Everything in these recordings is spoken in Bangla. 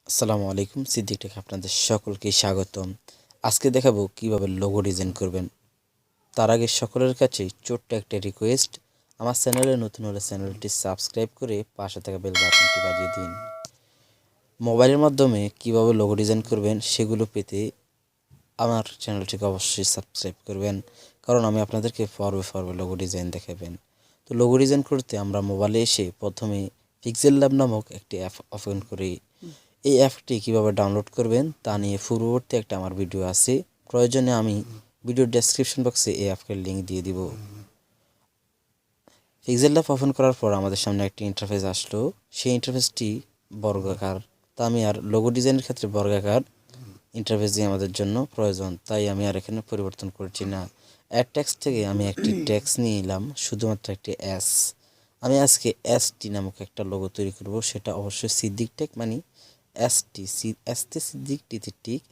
আসসালামু আলাইকুম, সিদ্দিক টেক আপনাদের সকলকে স্বাগতম। আজকে দেখাবো কিভাবে লোগো ডিজাইন করবেন। তার আগে সকলের কাছে ছোট্ট একটা রিকোয়েস্ট, আমার চ্যানেলে নতুন হলে চ্যানেলটি সাবস্ক্রাইব করে পাশে থাকা বেল বাটনটি বাজিয়ে দিন। মোবাইলের মাধ্যমে কিভাবে লোগো ডিজাইন করবেন সেগুলো পেতে আমার চ্যানেলটিকে অবশ্যই সাবস্ক্রাইব করবেন, কারণ আমি আপনাদেরকে পর্বে লোগো ডিজাইন দেখাবেন। তো লোগো ডিজাইন করতে আমরা মোবাইলে এসে প্রথমে পিক্সেল ল্যাব নামক একটি অ্যাপ ওপেন করি। এই অ্যাপটি কীভাবে ডাউনলোড করবেন তা নিয়ে পূর্ববর্তী একটা আমার ভিডিও আছে, প্রয়োজনে আমি ভিডিওর ডেসক্রিপশন বক্সে এই অ্যাপের লিঙ্ক দিয়ে দিব। পিক্সেল ল্যাব ওপেন করার পর আমাদের সামনে একটি ইন্টারফেস আসলো। সেই ইন্টারফেসটি বর্গাকার, তা আমি আর লোগো ডিজাইনের ক্ষেত্রে বর্গাকার ইন্টারফেসই আমাদের জন্য প্রয়োজন, তাই আমি আর এখানে পরিবর্তন করছি না। অ্যাড টেক্সট থেকে আমি একটি টেক্সট নিয়ে এলাম, শুধুমাত্র একটি এস। আমি আজকে এসটি নামক একটা লোগো তৈরি করব, সেটা অবশ্যই সিদ্দিক টেক মানে এসতে সিদ্দিক টিতে টিক।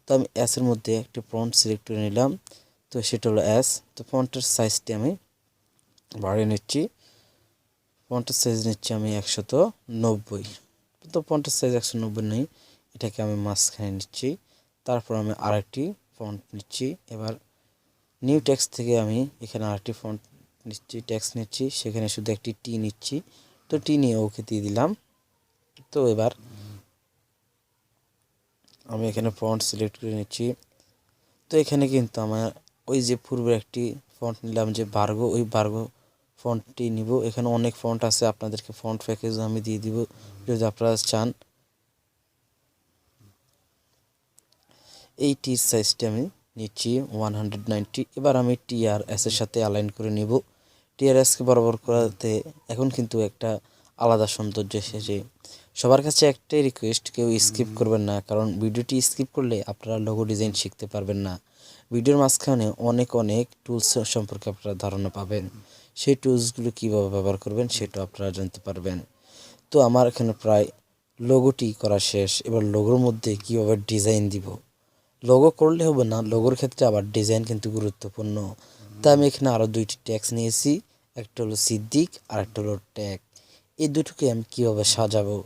তো আমি এসের মধ্যে একটি ফন্ট সিলেক্ট করে নিলাম, তো সেটা হলো এস। তো ফন্টের সাইজটি আমি বাড়িয়ে নিচ্ছি, ফন্টের সাইজ নিচ্ছি আমি 190। তো ফন্টের সাইজ 190 নেই, এটাকে আমি মাঝখানে নিচ্ছি। তারপর আমি আরেকটি ফন্ট নিচ্ছি। এবার নিউ টেক্সট থেকে আমি এখানে আরেকটি ফন্ট নিচ্ছি, টেক্সট নিচ্ছি, সেখানে শুধু একটি টি নিচ্ছি। তো টি নিয়ে ওকে দিয়ে দিলাম। তো এবার আমি এখানে ফন্ট সিলেক্ট করে নিচ্ছি। তো এখানে কিন্তু আমার ওই যে পূর্বের একটি ফন্ট নিলাম যে বার্গো, ওই বার্গো ফন্টটি নিব। এখানে অনেক ফন্ট আছে, আপনাদেরকে ফন্ট প্যাকেজ আমি দিয়ে দিব যদি আপনারা চান। এই টির সাইজটি আমি নিচ্ছি 190। এবার আমি টিআরএস এর সাথে অ্যালাইন করে নিব। টিআরএসকে বরাবর করাতে এখন কিন্তু একটা আলাদা সৌন্দর্য এসেছে। সবার কাছে একটাই রিকোয়েস্ট, কেউ স্কিপ করবেন না, কারণ ভিডিওটি স্কিপ করলে আপনারা লোগো ডিজাইন শিখতে পারবেন না। ভিডিওর মাঝখানে অনেক টুলস সম্পর্কে আপনারা ধারণা পাবেন, সেই টুলসগুলো কীভাবে ব্যবহার করবেন সেটাও আপনারা জানতে পারবেন। তো আমার এখানে প্রায় লোগোটি করা শেষ। এবার লোগোর মধ্যে কীভাবে ডিজাইন দিব, লোগো করলে হবে না, লোগোর ক্ষেত্রে আবার ডিজাইন কিন্তু গুরুত্বপূর্ণ। তাই আমি এখানে আরও দুইটি ট্যাক্স নিয়েছি, একটা হলো সিদ্দিক আর একটা হলো ট্যাগ। এই দুটোকে আমি কীভাবে সাজাবো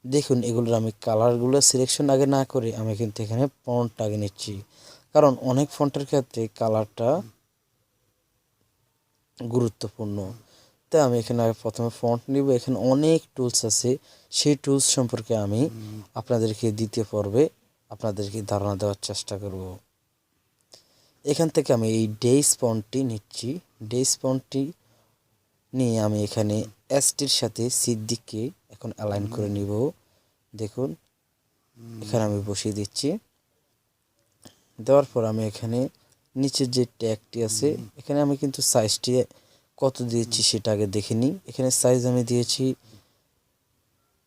দেখুন। এগুলোর আমি কালারগুলো সিলেকশন আগে না করে আমি কিন্তু এখানে ফন্ট আগে নিচ্ছি, কারণ অনেক ফন্টের ক্ষেত্রে কালারটা গুরুত্বপূর্ণ। তাই আমি এখানে আগে প্রথমে ফন্ট নিব। এখানে অনেক টুলস আছে, সেই টুলস সম্পর্কে আমি আপনাদেরকে দ্বিতীয় পর্বে আপনাদেরকে ধারণা দেওয়ার চেষ্টা করব। এখান থেকে আমি এই ডেইস ফন্টটি নিচ্ছি। ডেইস ফন্টটি নিয়ে আমি এখানে এসটির সাথে সিদ্দিককে এখন অ্যালাইন করে নিব। দেখুন এখানে আমি বসিয়ে দিচ্ছি। দেওয়ার পর আমি এখানে নিচের যে ট্যাগটি আছে, এখানে আমি কিন্তু সাইজটি কত দিয়েছি সেটা আগে দেখে নিই। এখানে সাইজ আমি দিয়েছি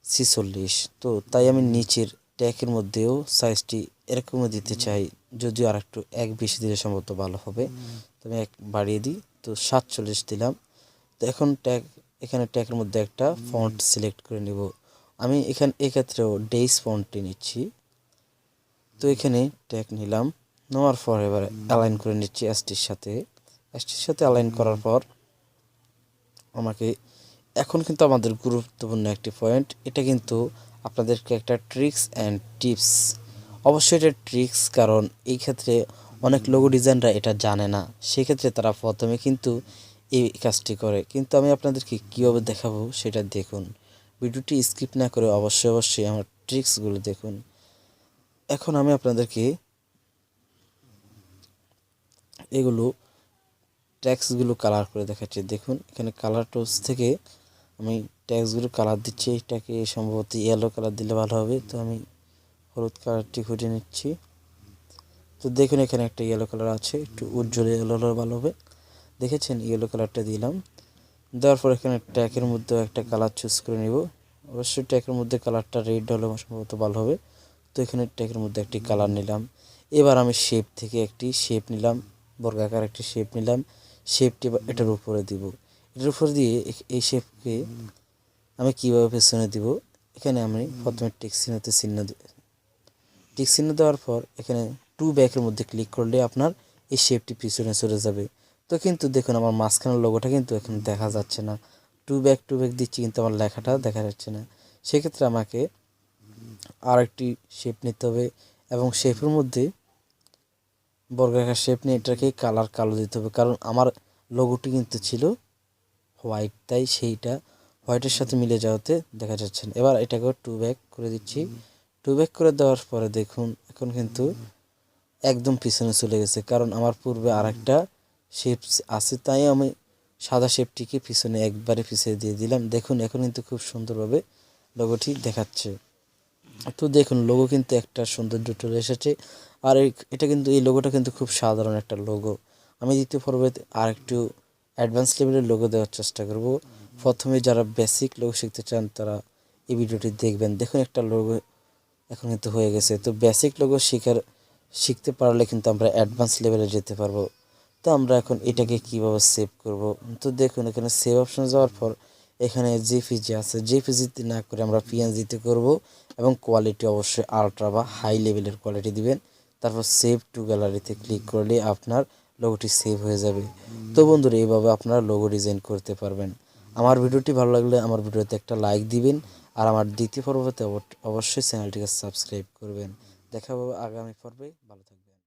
46। তো তাই আমি নিচের ট্যাগের মধ্যেও সাইজটি এরকমই দিতে চাই, যদিও আর একটু এক বেশি দিলে সম্ভবত ভালো হবে। তো আমি এক বাড়িয়ে দিই, তো 47 দিলাম। তো এখন এখানে ট্যাগের মধ্যে একটা ফন্ট সিলেক্ট করে নিব। আমি এক্ষেত্রেও ডেইস ফন্টটি নিচ্ছি। তো এখানে ট্যাগ নিলাম, নেওয়ার পর এবার অ্যালাইন করে নিচ্ছি এসটির সাথে। অ্যালাইন করার পর আমাকে এখন কিন্তু আমাদের গুরুত্বপূর্ণ একটি পয়েন্ট, এটা কিন্তু আপনাদেরকে একটা ট্রিক্স অ্যান্ড টিপস, অবশ্যই এটা ট্রিক্স, কারণ এই ক্ষেত্রে অনেক লোগো ডিজাইনরা এটা জানে না, সেক্ষেত্রে তারা প্রথমে কিন্তু এই কাজটি করে। কিন্তু আমি আপনাদেরকে কীভাবে দেখাবো সেটা দেখুন, ভিডিওটি স্কিপ না করে অবশ্যই আমার ট্রিক্সগুলো দেখুন। এখন আমি আপনাদেরকে এগুলো ট্যাক্সগুলো কালার করে দেখাচ্ছি। দেখুন এখানে কালার টুলস থেকে আমি ট্যাক্সগুলো কালার দিচ্ছি। এটাকে সম্ভবত ইয়েলো কালার দিলে ভালো হবে, তো আমি হলুদ কালারটি খুঁজে নিচ্ছি। তো দেখুন এখানে একটা ইয়েলো কালার আছে, একটু উজ্জ্বল ইয়েলো হলে ভালো হবে। দেখেছেন ইয়েলো কালারটা দিলাম। দেওয়ার পর এখানে ট্যাগের মধ্যে একটা কালার চুজ করে নিব। অবশ্যই ট্যাগের মধ্যে কালারটা রেড হলে সম্ভবত ভালো হবে। তো এখানে ট্যাগের মধ্যে একটি কালার নিলাম। এবার আমি শেপ থেকে একটি শেপ নিলাম, বর্গাকার একটি শেপ নিলাম। শেপটি এটার উপরে দিব। এটার উপর দিয়ে এই শেপকে আমি কীভাবে পেছনে দিব, এখানে আমি প্রথমে টিক চিহ্ন দেওয়ার পর এখানে টু ব্যাকের মধ্যে ক্লিক করলে আপনার এই শেপটি পিছনে সরে যাবে। তো কিন্তু দেখুন আমার মাঝখানের লোগোটা কিন্তু এখন দেখা যাচ্ছে না। টু ব্যাক দিচ্ছি কিন্তু আমার লেখাটা দেখা যাচ্ছে না। সেক্ষেত্রে আমাকে আরেকটি শেপ নিতে হবে এবং শেপের মধ্যে বর্গাকার শেপ নিয়ে এটাকে কালার কালো দিতে হবে, কারণ আমার লোগোটি কিন্তু ছিল হোয়াইট, তাই সেইটা হোয়াইটের সাথে মিলে যাওয়াতে দেখা যাচ্ছে না। এবার এটাকে টু ব্যাক করে দিচ্ছি। টু ব্যাক করে দেওয়ার পরে দেখুন এখন কিন্তু একদম পিছনে চলে গেছে, কারণ আমার পূর্বে আরেকটা শেপ আছে, তাই আমি সাদা শেপটিকে পিছনে একবারে পিছিয়ে দিয়ে দিলাম। দেখুন এখন কিন্তু খুব সুন্দরভাবে লোগোটি দেখাচ্ছে। তো দেখুন লোগো কিন্তু একটা সৌন্দর্য চলে এসেছে। আর এটা কিন্তু এই লোগোটা কিন্তু খুব সাধারণ একটা লোগো। আমি দ্বিতীয় পর্বে আরেকটু অ্যাডভান্স লেভেলের লোগো দেওয়ার চেষ্টা করব। প্রথমে যারা বেসিক লোগো শিখতে চান তারা এই ভিডিওটি দেখবেন। দেখুন একটা লোগো এখন কিন্তু হয়ে গেছে। তো বেসিক লোগো শিখতে পারলে কিন্তু আমরা অ্যাডভান্স লেভেলে যেতে পারবো। তো আমরা এখন এটাকে কিভাবে সেভ করব, তো দেখুন এখানে সেভ অপশন যাওয়ার পর এখানে জেপিজি আছে, জেপিজিতে না করে আমরা পিএনজিতে করব এবং কোয়ালিটি অবশ্যই আলট্রা বা হাই লেভেলের কোয়ালিটি দিবেন। তারপর সেভ টু গ্যালারিতে ক্লিক করলে আপনার লোগোটি সেভ হয়ে যাবে। তো বন্ধুরা এইভাবে আপনারা লোগো ডিজাইন করতে পারবেন। আমার ভিডিওটি ভালো লাগলে আমার ভিডিওতে একটা লাইক দিবেন আর আমার দ্বিতীয় পর্বতে অবশ্যই চ্যানেলটিকে সাবস্ক্রাইব করবেন। দেখা হবে আগামী পর্বে, ভালো থাকবেন।